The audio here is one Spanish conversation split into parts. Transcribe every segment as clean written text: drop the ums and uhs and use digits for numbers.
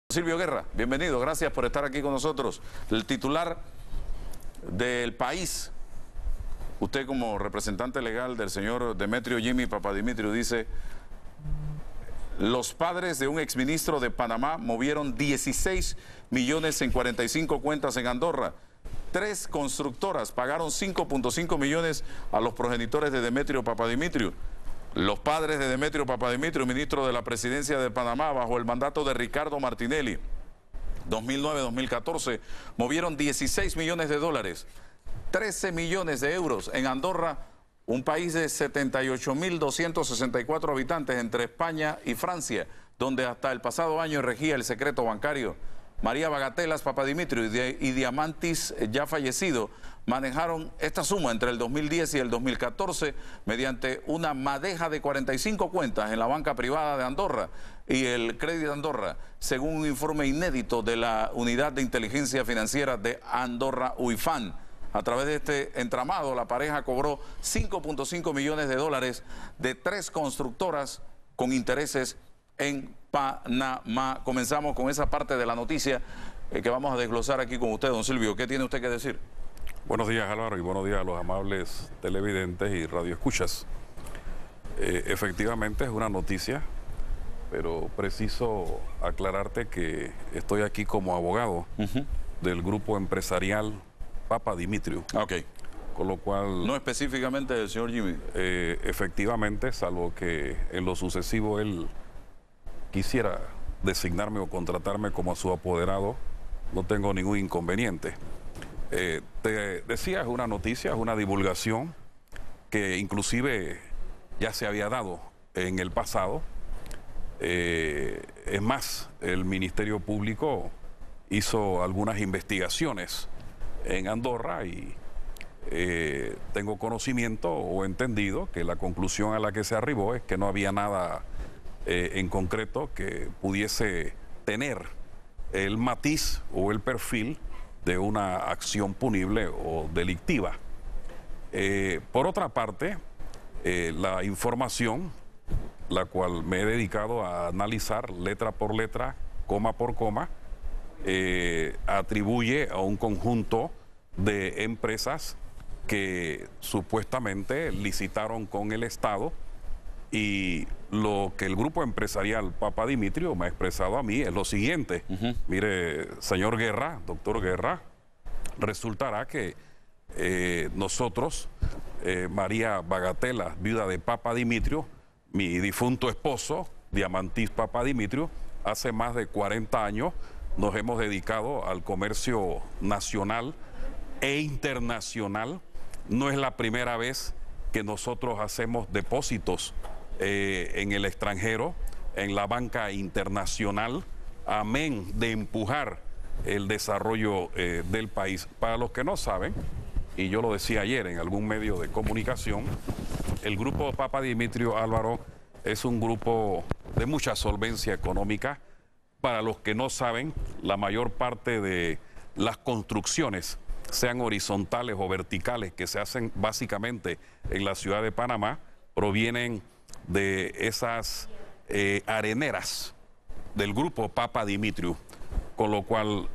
Silvio Guerra, bienvenido, gracias por estar aquí con nosotros. El titular del País, usted como representante legal del señor Demetrio Jimmy Papadimitriou dice: los padres de un exministro de Panamá movieron 16 millones en 45 cuentas en Andorra. 3 constructoras pagaron 5.5 millones a los progenitores de Demetrio Papadimitriou. Los padres de Demetrio Papadimitriou, ministro de la Presidencia de Panamá, bajo el mandato de Ricardo Martinelli, 2009-2014, movieron 16 millones de dólares, 13 millones de euros en Andorra, un país de 78.264 habitantes entre España y Francia, donde hasta el pasado año regía el secreto bancario. María Bagatelas Papadimitriou y Diamantis, ya fallecido, manejaron esta suma entre el 2010 y el 2014 mediante una madeja de 45 cuentas en la banca privada de Andorra y el Crédit Andorra, según un informe inédito de la Unidad de Inteligencia Financiera de Andorra, UIFAN. A través de este entramado, la pareja cobró 5.5 millones de dólares de 3 constructoras con intereses en Panamá. Comenzamos con esa parte de la noticia que vamos a desglosar aquí con usted, don Silvio. ¿Qué tiene usted que decir? Buenos días, Álvaro, y buenos días a los amables televidentes y radioescuchas. Efectivamente es una noticia, pero preciso aclararte que estoy aquí como abogado del grupo empresarial Papadimitriou. Ok. Con lo cual... No específicamente del señor Jimmy. Efectivamente, salvo que en lo sucesivo él quisiera designarme o contratarme como su apoderado, no tengo ningún inconveniente. Te decía, es una noticia, es una divulgación que inclusive ya se había dado en el pasado. Es más, el Ministerio Público hizo algunas investigaciones en Andorra y tengo conocimiento o entendido que la conclusión a la que se arribó es que no había nada en concreto que pudiese tener el matiz o el perfil de una acción punible o delictiva. Por otra parte, la información, la cual me he dedicado a analizar letra por letra, coma por coma, atribuye a un conjunto de empresas que supuestamente licitaron con el Estado, y lo que el grupo empresarial Papadimitriou me ha expresado a mí es lo siguiente. Mire, señor Guerra, doctor Guerra, resultará que nosotros, María Bagatela, viuda de Papadimitriou, mi difunto esposo, Diamantis Papadimitriou, hace más de 40 años nos hemos dedicado al comercio nacional e internacional. No es la primera vez que nosotros hacemos depósitos en el extranjero, en la banca internacional, amén de empujar el desarrollo del país. Para los que no saben, y yo lo decía ayer en algún medio de comunicación, el grupo Papadimitriou, Álvaro, es un grupo de mucha solvencia económica. Para los que no saben, la mayor parte de las construcciones, sean horizontales o verticales, que se hacen básicamente en la ciudad de Panamá, provienen de esas areneras del grupo Papadimitriou, con lo cual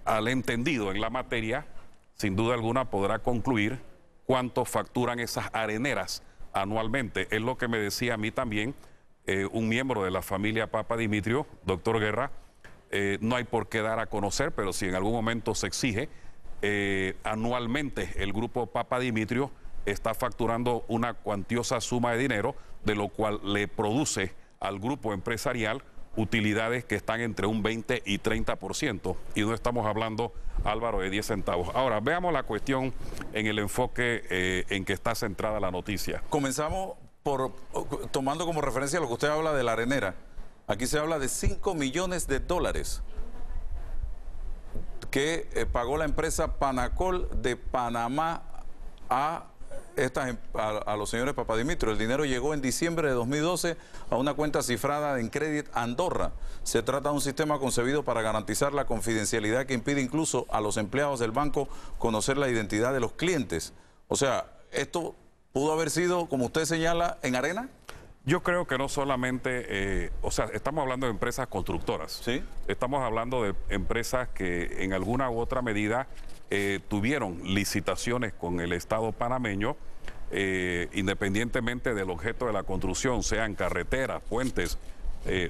al entendido en la materia, sin duda alguna podrá concluir cuánto facturan esas areneras anualmente. Es lo que me decía a mí también un miembro de la familia Papadimitriou, doctor Guerra. No hay por qué dar a conocer, pero si en algún momento se exige, anualmente el grupo Papadimitriou está facturando una cuantiosa suma de dinero, de lo cual le produce al grupo empresarial utilidades que están entre un 20 y 30%. Y no estamos hablando, Álvaro, de 10 centavos. Ahora, veamos la cuestión en el enfoque en que está centrada la noticia. Comenzamos tomando como referencia lo que usted habla de la arenera. Aquí se habla de 5 millones de dólares que pagó la empresa Panacol de Panamá a los señores Papadimitriou. El dinero llegó en diciembre de 2012 a una cuenta cifrada en Crédit Andorra. Se trata de un sistema concebido para garantizar la confidencialidad que impide incluso a los empleados del banco conocer la identidad de los clientes. O sea, esto pudo haber sido, como usted señala, en arena. Yo creo que no solamente, o sea, estamos hablando de empresas constructoras. ¿Sí? Estamos hablando de empresas que en alguna u otra medida tuvieron licitaciones con el Estado panameño, independientemente del objeto de la construcción, sean carreteras, puentes,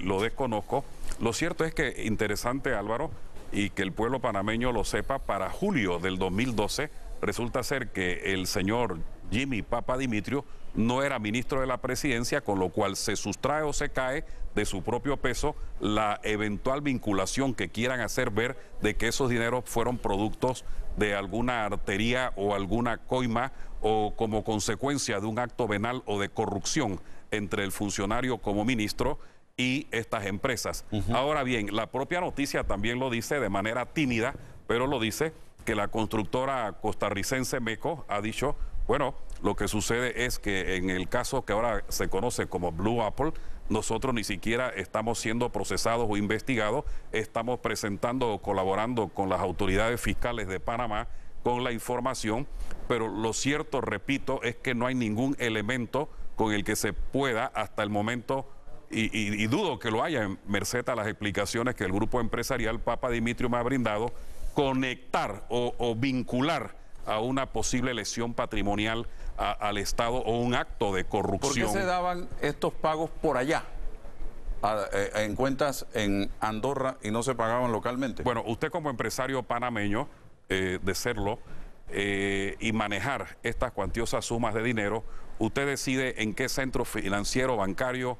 lo desconozco. Lo cierto es que, interesante, Álvaro, y que el pueblo panameño lo sepa, para julio del 2012 resulta ser que el señor Jimmy Papadimitrio no era ministro de la presidencia, con lo cual se sustrae o se cae de su propio peso la eventual vinculación que quieran hacer ver de que esos dineros fueron productos de alguna artería o alguna coima o como consecuencia de un acto venal o de corrupción entre el funcionario como ministro y estas empresas. Ahora bien, la propia noticia también lo dice de manera tímida, pero lo dice que la constructora costarricense MECO ha dicho, bueno, lo que sucede es que en el caso que ahora se conoce como Blue Apple, nosotros ni siquiera estamos siendo procesados o investigados, estamos presentando o colaborando con las autoridades fiscales de Panamá con la información, pero lo cierto, repito, es que no hay ningún elemento con el que se pueda hasta el momento, y dudo que lo haya, en merced a las explicaciones que el grupo empresarial Papadimitrio me ha brindado, conectar o vincular a una posible lesión patrimonial al Estado o un acto de corrupción. ¿Por qué se daban estos pagos por allá, en cuentas en Andorra, y no se pagaban localmente? Bueno, usted como empresario panameño, de serlo, y manejar estas cuantiosas sumas de dinero, usted decide en qué centro financiero, bancario,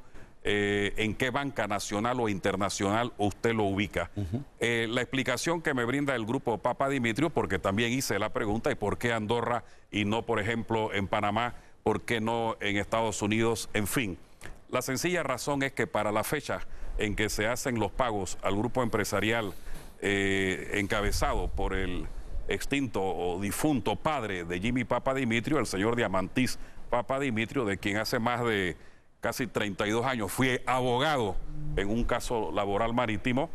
en qué banca nacional o internacional usted lo ubica. La explicación que me brinda el grupo Papadimitrio, porque también hice la pregunta, ¿y por qué Andorra y no, por ejemplo, en Panamá? ¿Por qué no en Estados Unidos? En fin, la sencilla razón es que para la fecha en que se hacen los pagos al grupo empresarial encabezado por el extinto o difunto padre de Jimmy Papadimitrio, el señor Diamantis Papadimitrio, de quien hace más de casi 32 años fui abogado en un caso laboral marítimo,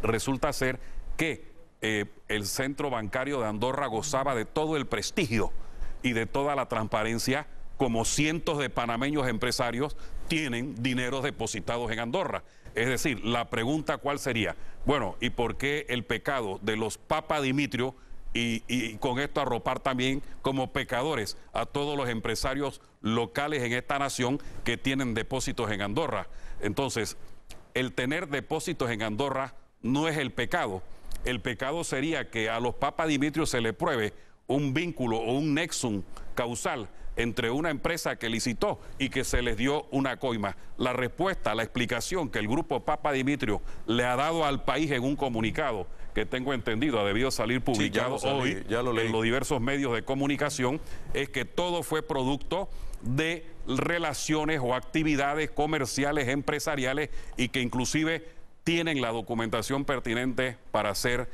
resulta ser que el centro bancario de Andorra gozaba de todo el prestigio y de toda la transparencia, como cientos de panameños empresarios tienen dineros depositados en Andorra. Es decir, la pregunta ¿cuál sería? Bueno, ¿y por qué el pecado de los Papadimitrio y con esto arropar también como pecadores a todos los empresarios locales en esta nación que tienen depósitos en Andorra? Entonces, el tener depósitos en Andorra no es el pecado. El pecado sería que a los Papadimitrio se le pruebe un vínculo o un nexum causal entre una empresa que licitó y que se les dio una coima. La respuesta, la explicación que el grupo Papadimitrio le ha dado al país en un comunicado que tengo entendido ha debido salir publicado hoy en los diversos medios de comunicación, es que todo fue producto de relaciones o actividades comerciales, empresariales, y que inclusive tienen la documentación pertinente para ser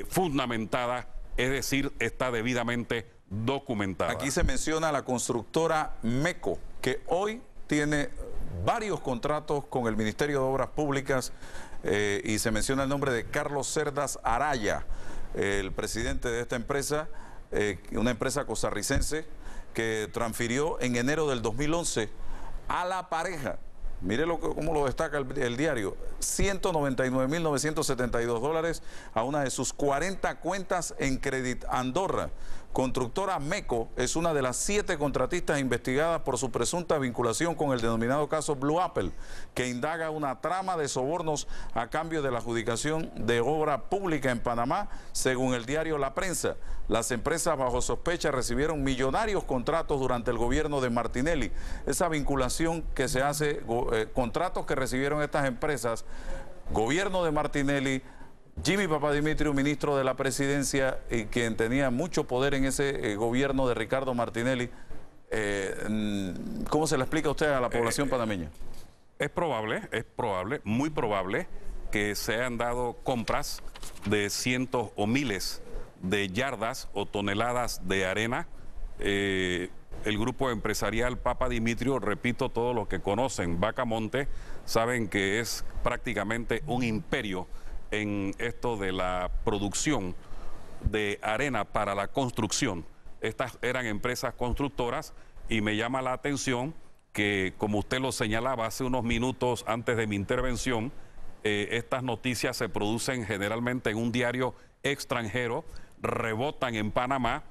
fundamentada, es decir, está debidamente documentada. Aquí se menciona la constructora MECO, que hoy tiene varios contratos con el Ministerio de Obras Públicas, y se menciona el nombre de Carlos Cerdas Araya, el presidente de esta empresa, una empresa costarricense que transfirió en enero del 2011 a la pareja. Mire cómo lo destaca el diario, $199.972 a una de sus 40 cuentas en Credit Andorra. Constructora MECO es una de las 7 contratistas investigadas por su presunta vinculación con el denominado caso Blue Apple, que indaga una trama de sobornos a cambio de la adjudicación de obra pública en Panamá, según el diario La Prensa. Las empresas bajo sospecha recibieron millonarios contratos durante el gobierno de Martinelli. Esa vinculación que se hace, contratos que recibieron estas empresas, gobierno de Martinelli, Jimmy Papadimitrio, ministro de la presidencia y quien tenía mucho poder en ese gobierno de Ricardo Martinelli. ¿Cómo se le explica a usted a la población panameña? Es probable, muy probable que se hayan dado compras de cientos o miles de yardas o toneladas de arena. El grupo empresarial Papadimitrio, repito, todos los que conocen Bacamonte saben que es prácticamente un imperio en esto de la producción de arena para la construcción. Estas eran empresas constructoras y me llama la atención que, como usted lo señalaba hace unos minutos antes de mi intervención, estas noticias se producen generalmente en un diario extranjero, rebotan en Panamá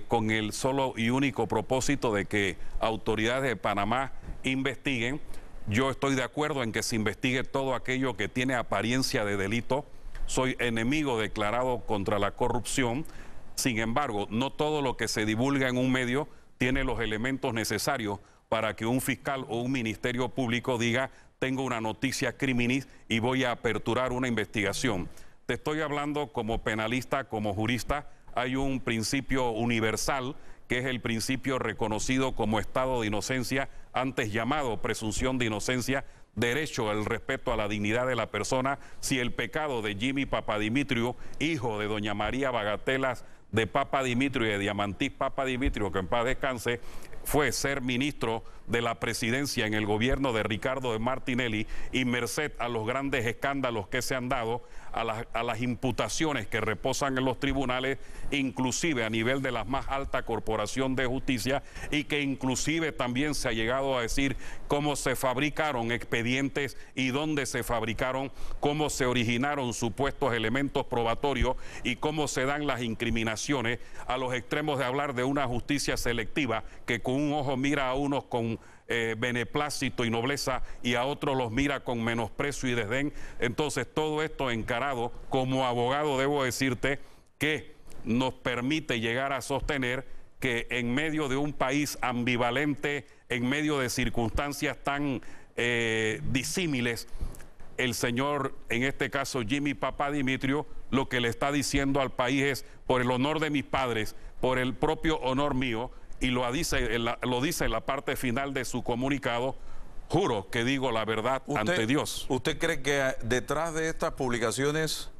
con el solo y único propósito de que autoridades de Panamá investiguen. Yo estoy de acuerdo en que se investigue todo aquello que tiene apariencia de delito. Soy enemigo declarado contra la corrupción. Sin embargo, no todo lo que se divulga en un medio tiene los elementos necesarios para que un fiscal o un ministerio público diga: tengo una noticia criminis y voy a aperturar una investigación. Te estoy hablando como penalista, como jurista. Hay un principio universal que es el principio reconocido como estado de inocencia, antes llamado presunción de inocencia, derecho al respeto a la dignidad de la persona. Si el pecado de Jimmy Papadimitriou, hijo de doña María Bagatelas de Papadimitriou y de Diamantis Papadimitriou, que en paz descanse, fue ser ministro de la presidencia en el gobierno de Ricardo de Martinelli, y merced a los grandes escándalos que se han dado, a las imputaciones que reposan en los tribunales, inclusive a nivel de la más alta corporación de justicia, y que inclusive también se ha llegado a decir cómo se fabricaron expedientes y dónde se fabricaron, cómo se originaron supuestos elementos probatorios y cómo se dan las incriminaciones, a los extremos de hablar de una justicia selectiva que con un ojo mira a unos con beneplácito y nobleza y a otros los mira con menosprecio y desdén. Entonces, todo esto encarado, como abogado debo decirte que nos permite llegar a sostener que en medio de un país ambivalente, en medio de circunstancias tan disímiles, el señor, en este caso Jimmy Papadimitriou, lo que le está diciendo al país es: por el honor de mis padres, por el propio honor mío, y lo dice en la parte final de su comunicado, juro que digo la verdad ante Dios. ¿Usted cree que detrás de estas publicaciones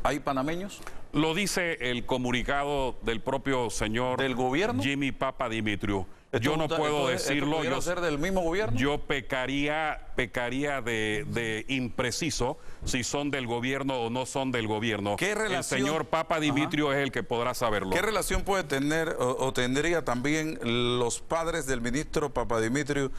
hay panameños? Lo dice el comunicado del propio señor ¿del gobierno? Jimmy Papadimitriou. Yo no puedo decirlo. ¿Pudiera ser del mismo gobierno? Yo pecaría de impreciso si son del gobierno o no son del gobierno. ¿Qué relación? El señor Papadimitriou es el que podrá saberlo. ¿Qué relación puede tener o tendría también los padres del ministro Papadimitriou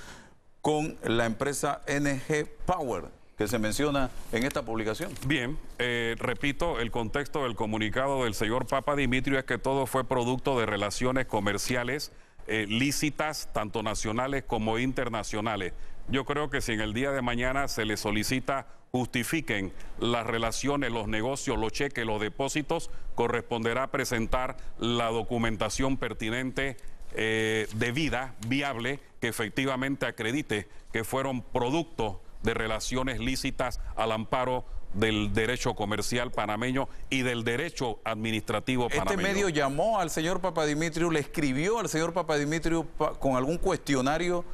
con la empresa NG Power que se menciona en esta publicación? Bien, repito, el contexto del comunicado del señor Papadimitriou es que todo fue producto de relaciones comerciales lícitas, tanto nacionales como internacionales. Yo creo que si en el día de mañana se les solicita justifiquen las relaciones, los negocios, los cheques, los depósitos, corresponderá presentar la documentación pertinente, debida, viable, que efectivamente acredite que fueron producto de relaciones lícitas al amparo del derecho comercial panameño y del derecho administrativo panameño. ¿Este medio llamó al señor Papadimitriou, le escribió al señor Papadimitriou con algún cuestionario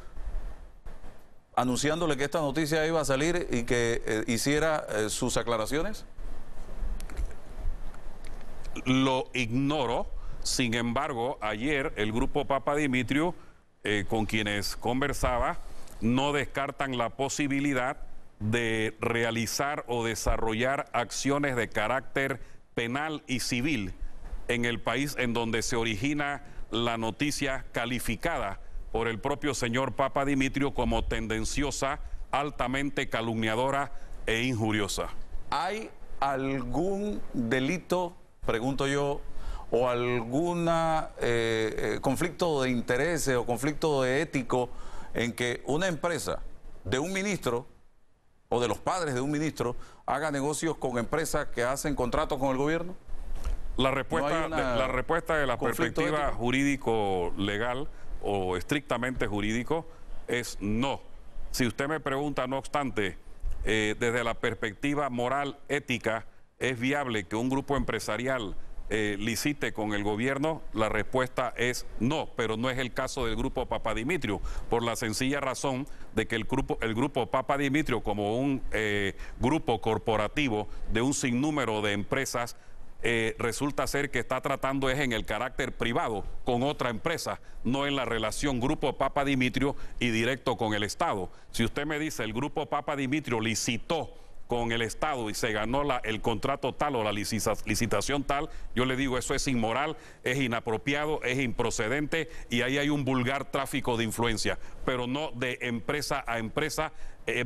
anunciándole que esta noticia iba a salir y que hiciera sus aclaraciones? Lo ignoro. Sin embargo, ayer el grupo Papadimitriou, con quienes conversaba, no descartan la posibilidad de realizar o desarrollar acciones de carácter penal y civil en el país en donde se origina la noticia, calificada por el propio señor Papadimitriou como tendenciosa, altamente calumniadora e injuriosa. ¿Hay algún delito, pregunto yo, o algún conflicto de intereses o conflicto de ético en que una empresa de un ministro o de los padres de un ministro haga negocios con empresas que hacen contratos con el gobierno? La respuesta de la perspectiva jurídico-legal o estrictamente jurídico es no. Si usted me pregunta, no obstante, desde la perspectiva moral, ética, ¿es viable que un grupo empresarial licite con el gobierno? La respuesta es no, pero no es el caso del grupo Papadimitriou, por la sencilla razón de que el grupo Papadimitriou, como un grupo corporativo de un sinnúmero de empresas, resulta ser que está tratando es en el carácter privado con otra empresa, no en la relación grupo Papadimitriou y directo con el Estado. Si usted me dice el grupo Papadimitriou licitó con el Estado y se ganó el contrato tal o la licitación tal, yo le digo, eso es inmoral, es inapropiado, es improcedente y ahí hay un vulgar tráfico de influencia, pero no de empresa a empresa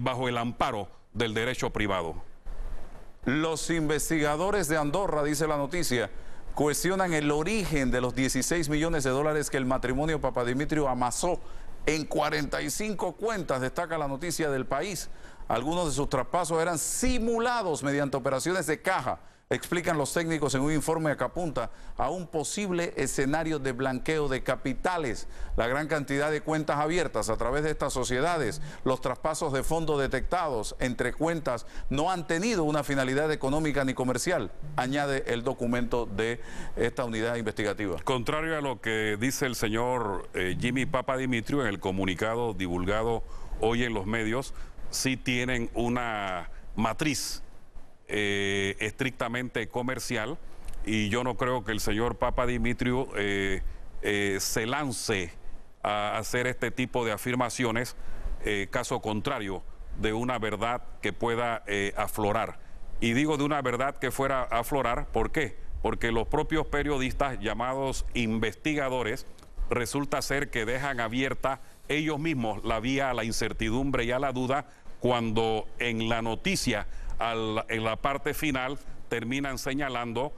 bajo el amparo del derecho privado. Los investigadores de Andorra, dice la noticia, cuestionan el origen de los 16 millones de dólares que el matrimonio Papadimitrio amasó en 45 cuentas, destaca la noticia del País. Algunos de sus traspasos eran simulados mediante operaciones de caja, explican los técnicos en un informe que apunta a un posible escenario de blanqueo de capitales. La gran cantidad de cuentas abiertas a través de estas sociedades, los traspasos de fondos detectados entre cuentas no han tenido una finalidad económica ni comercial, añade el documento de esta unidad investigativa. Contrario a lo que dice el señor Jimmy Papadimitrio en el comunicado divulgado hoy en los medios, sí tienen una matriz estrictamente comercial y yo no creo que el señor Papadimitrio se lance a hacer este tipo de afirmaciones, caso contrario de una verdad que pueda aflorar. Y digo de una verdad que fuera a aflorar, ¿por qué? Porque los propios periodistas llamados investigadores resulta ser que dejan abierta ellos mismos la vía a la incertidumbre y a la duda cuando en la noticia, en la parte final, terminan señalando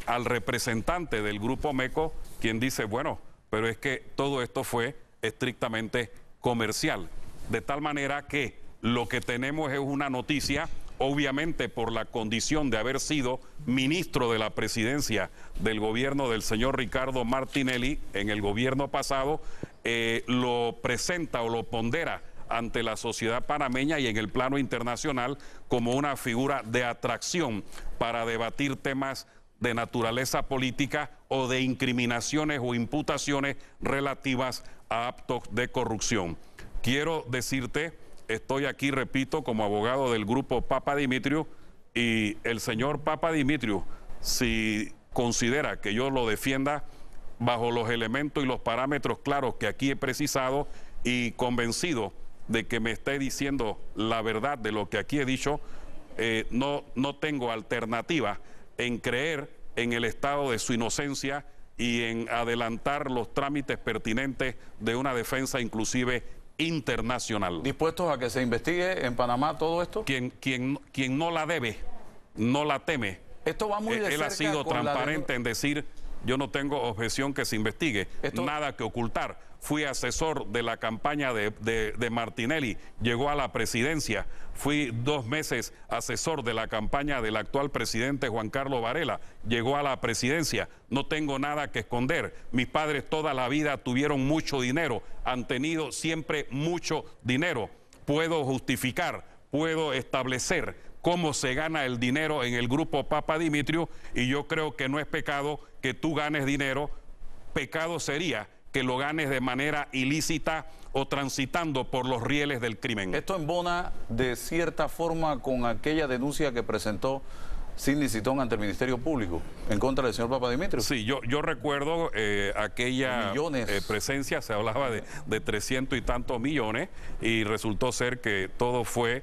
al representante del Grupo MECO, quien dice, bueno, pero es que todo esto fue estrictamente comercial. De tal manera que lo que tenemos es una noticia, obviamente por la condición de haber sido ministro de la presidencia del gobierno del señor Ricardo Martinelli en el gobierno pasado, lo presenta o lo pondera ante la sociedad panameña y en el plano internacional como una figura de atracción para debatir temas de naturaleza política o de incriminaciones o imputaciones relativas a actos de corrupción. Quiero decirte, estoy aquí, repito, como abogado del grupo Papadimitrio, y el señor Papadimitrio, si considera que yo lo defienda bajo los elementos y los parámetros claros que aquí he precisado y convencido de que me esté diciendo la verdad de lo que aquí he dicho, no tengo alternativa en creer en el estado de su inocencia y en adelantar los trámites pertinentes de una defensa inclusive internacional. ¿Dispuestos a que se investigue en Panamá todo esto? Quien no la debe, no la teme. Esto va muy de cerca. Él ha sido transparente en decir, yo no tengo objeción que se investigue, nada que ocultar. Fui asesor de la campaña de Martinelli, llegó a la presidencia. Fui 2 meses asesor de la campaña del actual presidente Juan Carlos Varela, llegó a la presidencia. No tengo nada que esconder. Mis padres toda la vida tuvieron mucho dinero, han tenido siempre mucho dinero. Puedo justificar, puedo establecer cómo se gana el dinero en el grupo Papadimitrio, y yo creo que no es pecado que tú ganes dinero. Pecado sería que lo ganes de manera ilícita o transitando por los rieles del crimen. Esto embona de cierta forma con aquella denuncia que presentó Sidney Citón ante el Ministerio Público en contra del señor Papadimitrio. Sí, yo recuerdo aquella presencia, se hablaba de 300 y tantos millones y resultó ser que todo fue,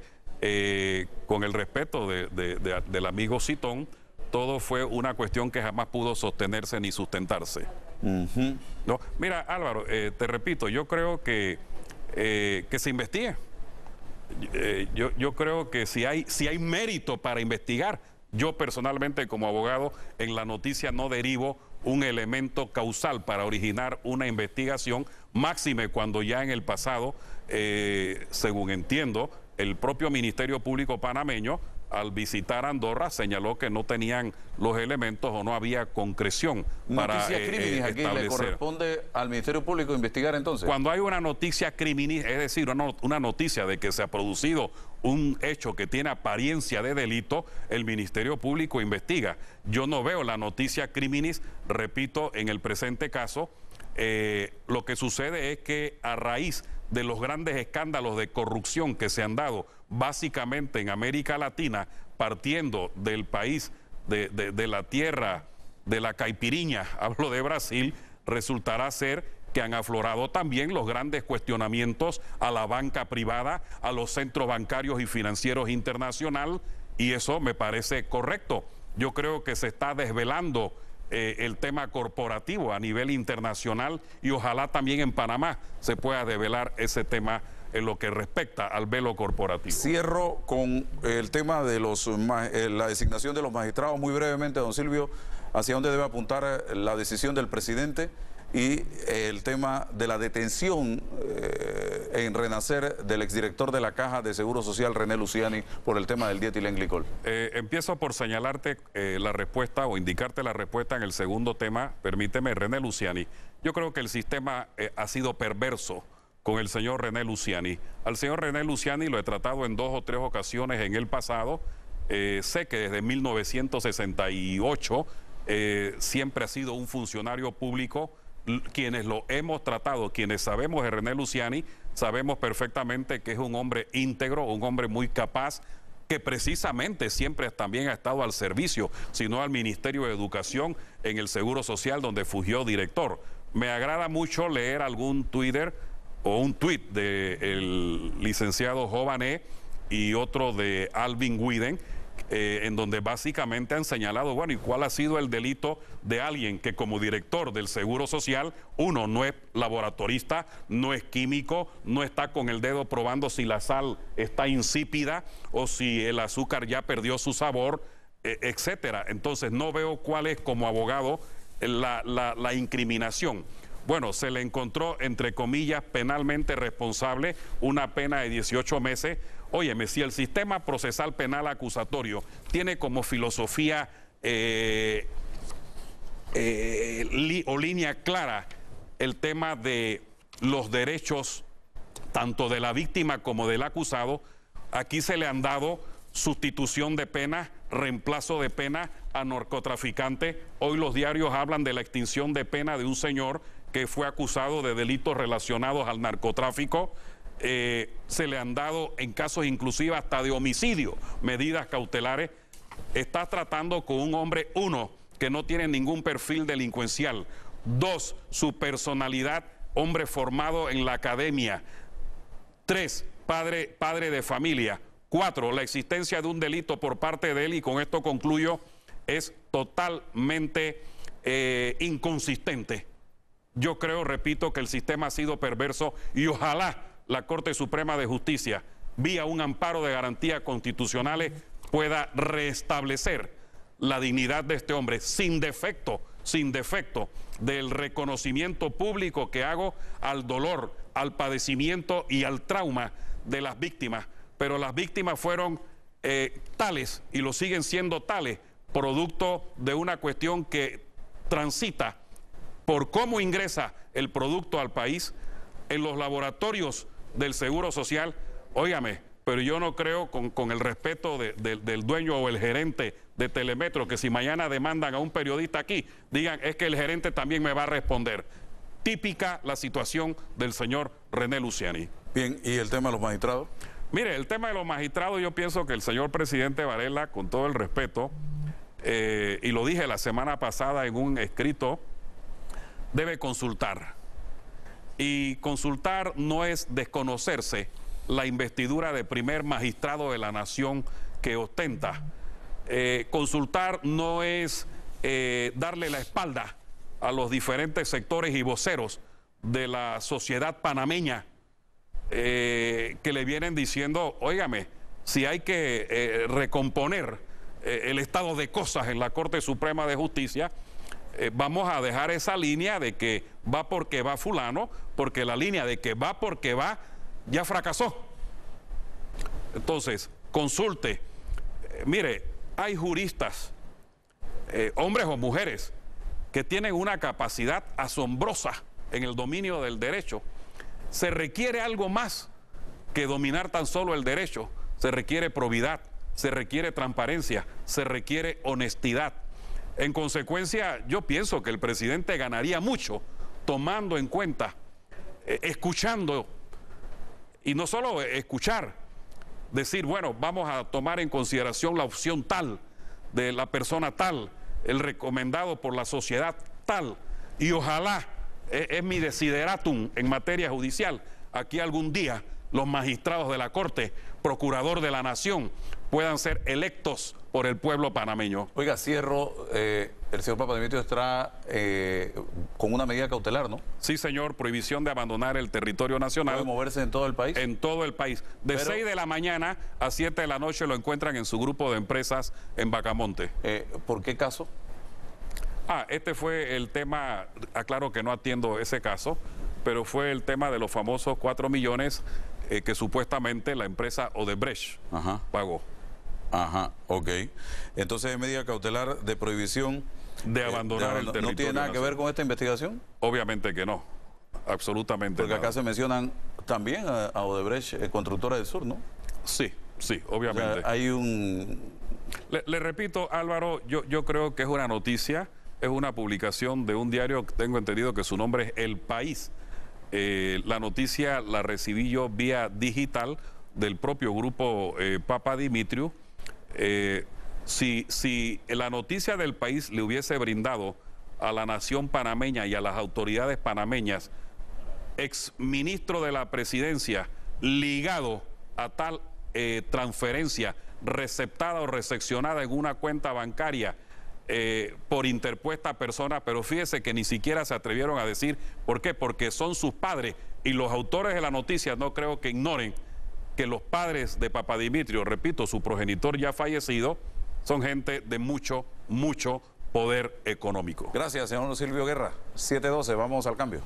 con el respeto del amigo Citón, todo fue una cuestión que jamás pudo sostenerse ni sustentarse. No, mira, Álvaro, te repito, yo creo que se investigue. Yo creo que si hay mérito para investigar, yo personalmente como abogado en la noticia no derivo un elemento causal para originar una investigación, máxime cuando ya en el pasado, según entiendo, el propio Ministerio Público panameño, al visitar Andorra, señaló que no tenían los elementos o no había concreción para noticia criminis aquí establecer. ¿Le corresponde al Ministerio Público investigar entonces? Cuando hay una noticia criminis, es decir, una noticia de que se ha producido un hecho que tiene apariencia de delito, el Ministerio Público investiga. Yo no veo la noticia criminis, repito, en el presente caso. Lo que sucede es que a raíz de los grandes escándalos de corrupción que se han dado básicamente en América Latina, partiendo del país, de la tierra de la caipiriña, hablo de Brasil, resultará ser que han aflorado también los grandes cuestionamientos a la banca privada, a los centros bancarios y financieros internacional, y eso me parece correcto. Yo creo que se está desvelando el tema corporativo a nivel internacional y ojalá también en Panamá se pueda develar ese tema en lo que respecta al velo corporativo. Cierro con el tema de la designación de los magistrados muy brevemente, don Silvio, hacia dónde debe apuntar la decisión del presidente y el tema de la detención en Renacer del exdirector de la Caja de Seguro Social, René Luciani, por el tema del dietilenglicol. Empiezo por señalarte la respuesta o indicarte la respuesta en el segundo tema. Permíteme, René Luciani. Yo creo que el sistema ha sido perverso con el señor René Luciani. Al señor René Luciani lo he tratado en 2 o 3 ocasiones en el pasado. Sé que desde 1968 siempre ha sido un funcionario público. Quienes lo hemos tratado, quienes sabemos de René Luciani, sabemos perfectamente que es un hombre íntegro, un hombre muy capaz, que precisamente siempre también ha estado al servicio, sino al Ministerio de Educación en el Seguro Social, donde fungió director. Me agrada mucho leer algún Twitter o un tuit del licenciado Jované y otro de Alvin Widen, en donde básicamente han señalado, bueno, ¿y cuál ha sido el delito de alguien que como director del Seguro Social, uno, no es laboratorista, no es químico, no está con el dedo probando si la sal está insípida o si el azúcar ya perdió su sabor, etcétera? Entonces no veo cuál es como abogado la incriminación. Bueno, se le encontró, entre comillas, penalmente responsable, una pena de 18 meses. Óyeme, si el sistema procesal penal acusatorio tiene como filosofía o línea clara el tema de los derechos tanto de la víctima como del acusado, aquí se le han dado sustitución de pena, reemplazo de pena a narcotraficantes. Hoy los diarios hablan de la extinción de pena de un señor que fue acusado de delitos relacionados al narcotráfico. Se le han dado en casos inclusive hasta de homicidio medidas cautelares. Estás tratando con un hombre, 1, que no tiene ningún perfil delincuencial; 2, su personalidad, hombre formado en la academia; 3, padre de familia; 4, la existencia de un delito por parte de él, y con esto concluyo, es totalmente inconsistente. Yo creo, repito, que el sistema ha sido perverso y ojalá la Corte Suprema de Justicia, vía un amparo de garantías constitucionales, pueda restablecer la dignidad de este hombre sin defecto del reconocimiento público que hago al dolor, al padecimiento y al trauma de las víctimas. Pero las víctimas fueron tales y lo siguen siendo tales, producto de una cuestión que transita por cómo ingresa el producto al país en los laboratorios del Seguro Social. Óigame, pero yo no creo, con el respeto del dueño o el gerente de Telemetro, que si mañana demandan a un periodista aquí, digan, es que el gerente también me va a responder. Típica la situación del señor René Luciani. Bien, ¿y el tema de los magistrados? Mire, el tema de los magistrados, yo pienso que el señor presidente Varela, con todo el respeto, y lo dije la semana pasada en un escrito, debe consultar. Y consultar no es desconocerse la investidura de primer magistrado de la nación que ostenta. Consultar no es darle la espalda a los diferentes sectores y voceros de la sociedad panameña que le vienen diciendo, óigame, si hay que recomponer el estado de cosas en la Corte Suprema de Justicia, vamos a dejar esa línea de que va porque va fulano, porque la línea de que va porque va ya fracasó. Entonces, consulte. Mire, hay juristas, hombres o mujeres, que tienen una capacidad asombrosa en el dominio del derecho. Se requiere algo más que dominar tan solo el derecho. Se requiere probidad, se requiere transparencia, se requiere honestidad. En consecuencia, yo pienso que el presidente ganaría mucho tomando en cuenta, escuchando, y no solo escuchar, decir, bueno, vamos a tomar en consideración la opción tal, de la persona tal, el recomendado por la sociedad tal, y ojalá es mi desideratum en materia judicial. Aquí algún día los magistrados de la Corte, procurador de la Nación, puedan ser electos por el pueblo panameño. Oiga, cierro, el señor Papa Dimitrio está con una medida cautelar, ¿no? Sí, señor, prohibición de abandonar el territorio nacional. ¿Puede moverse en todo el país? En todo el país. De 6 de la mañana a 7 de la noche lo encuentran en su grupo de empresas en Bacamonte. ¿Por qué caso? Este fue el tema, aclaro que no atiendo ese caso, pero fue el tema de los famosos 4 millones que supuestamente la empresa Odebrecht pagó. Ajá, ok. Entonces, medida cautelar de prohibición de abandonar el territorio. ¿No tiene nada que ver con esta investigación? Obviamente que no, absolutamente Porque acá se mencionan también a Odebrecht, Constructora del Sur, ¿no? Sí, sí, obviamente. O sea, hay un... Le repito, Álvaro, yo creo que es una noticia, es una publicación de un diario, tengo entendido que su nombre es El País. La noticia la recibí yo vía digital del propio grupo Papa Dimitriu. Si la noticia del País le hubiese brindado a la nación panameña y a las autoridades panameñas exministro de la presidencia ligado a tal transferencia receptada o recepcionada en una cuenta bancaria por interpuesta persona, pero fíjese que ni siquiera se atrevieron a decir por qué, porque son sus padres, y los autores de la noticia no creo que ignoren que los padres de Papa Dimitrio, repito, su progenitor ya fallecido, son gente de mucho, mucho poder económico. Gracias, señor Silvio Guerra. 7:12, vamos al cambio.